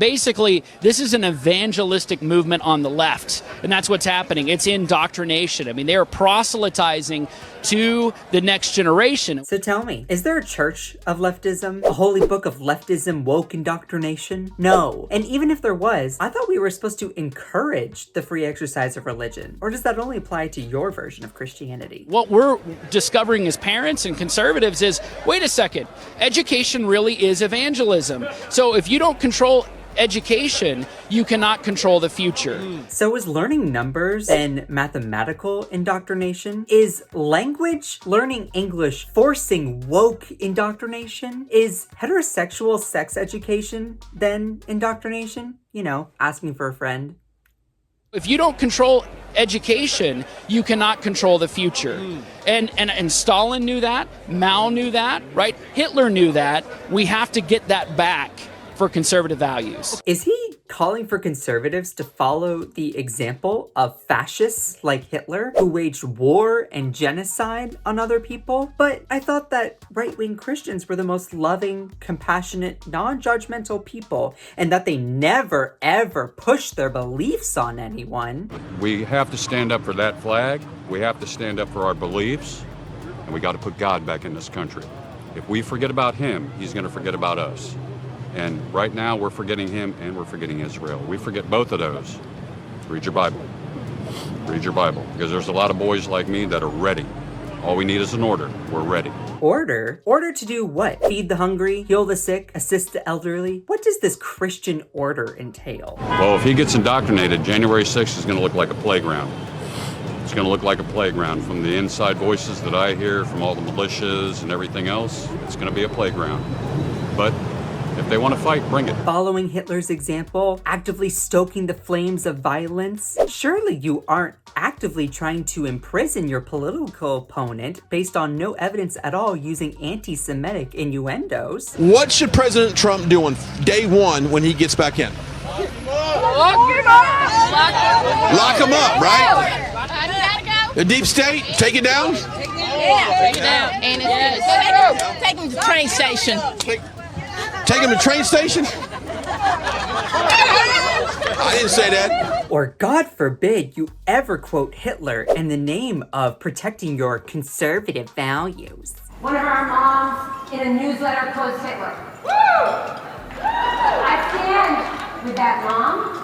basically, this is an evangelistic movement on the left, and that's what's happening. It's indoctrination. I mean, they are proselytizing to the next generation. So tell me, is there a church of leftism? A holy book of leftism woke indoctrination? No. And even if there was, I thought we were supposed to encourage the free exercise of religion. Or does that only apply to your version of Christianity? What we're discovering as parents and conservatives is, wait a second, education really is evangelism. So if you don't control education, you cannot control the future. So is learning numbers and mathematical indoctrination? Is language learning English forcing woke indoctrination? Is heterosexual sex education then indoctrination? You know, asking for a friend. If you don't control education, you cannot control the future. And Stalin knew that, Mao knew that, right? Hitler knew that. We have to get that back for conservative values. Is he calling for conservatives to follow the example of fascists like Hitler, who waged war and genocide on other people? But I thought that right-wing Christians were the most loving, compassionate, non-judgmental people, and that they never, ever pushed their beliefs on anyone. We have to stand up for that flag. We have to stand up for our beliefs, and we got to put God back in this country. If we forget about him, he's going to forget about us. And right now, we're forgetting him and we're forgetting Israel. We forget both of those. Read your Bible. Read your Bible. Because there's a lot of boys like me that are ready. All we need is an order. We're ready. Order? Order to do what? Feed the hungry, heal the sick, assist the elderly? What does this Christian order entail? Well, if he gets indoctrinated, January 6th is going to look like a playground. It's going to look like a playground. From the inside voices that I hear, from all the militias and everything else, it's going to be a playground. But if they want to fight, bring it. Following Hitler's example, actively stoking the flames of violence? Surely you aren't actively trying to imprison your political opponent based on no evidence at all using anti-Semitic innuendos. What should President Trump do on day one when he gets back in? Lock him up! Lock him up, right? The deep state, take it down? Yeah, take it down. And take him to the train station. Take him to train station? I didn't say that. Or God forbid you ever quote Hitler in the name of protecting your conservative values. One of our moms in a newsletter quotes Hitler. Woo! I stand with that mom.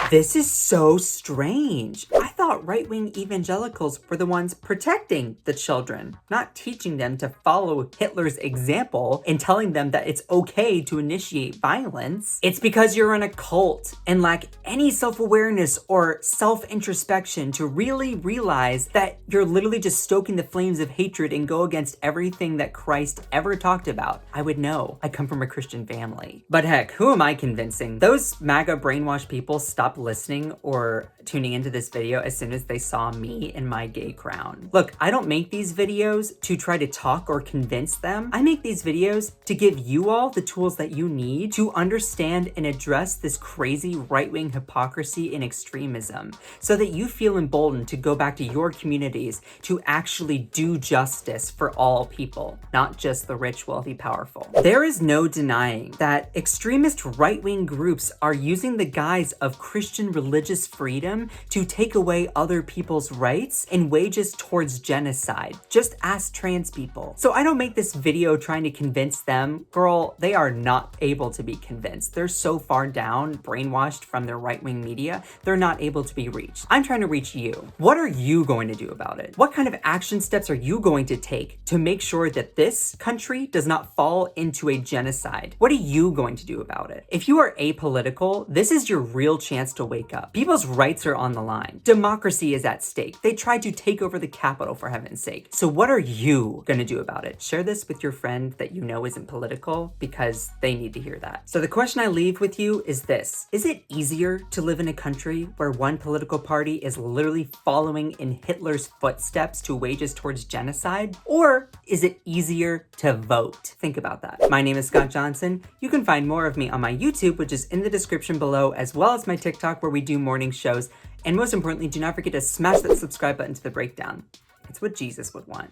This is so strange. I thought right-wing evangelicals were the ones protecting the children, not teaching them to follow Hitler's example and telling them that it's okay to initiate violence. It's because you're in a cult and lack any self-awareness or self-introspection to really realize that you're literally just stoking the flames of hatred and go against everything that Christ ever talked about. I would know. I come from a Christian family. But heck, who am I convincing? Those MAGA brainwashed people stopped listening or tuning into this video as soon as they saw me in my gay crown. Look, I don't make these videos to try to talk or convince them. I make these videos to give you all the tools that you need to understand and address this crazy right-wing hypocrisy and extremism so that you feel emboldened to go back to your communities to actually do justice for all people, not just the rich, wealthy, powerful. There is no denying that extremist right-wing groups are using the guise of Christian religious freedom to take away other people's rights and wages towards genocide. Just ask trans people. So I don't make this video trying to convince them. Girl, they are not able to be convinced. They're so far down, brainwashed from their right-wing media, they're not able to be reached. I'm trying to reach you. What are you going to do about it? What kind of action steps are you going to take to make sure that this country does not fall into a genocide? What are you going to do about it? If you are apolitical, this is your real chance to wake up. People's rights are on the line. Democracy is at stake. They tried to take over the Capitol, for heaven's sake. So what are you gonna do about it? Share this with your friend that you know isn't political because they need to hear that. So the question I leave with you is this. Is it easier to live in a country where one political party is literally following in Hitler's footsteps to wages towards genocide? Or is it easier to vote? Think about that. My name is Scott Johnson. You can find more of me on my YouTube, which is in the description below, as well as my TikTok where we do morning shows. And most importantly, do not forget to smash that subscribe button to the breakdown. It's what Jesus would want.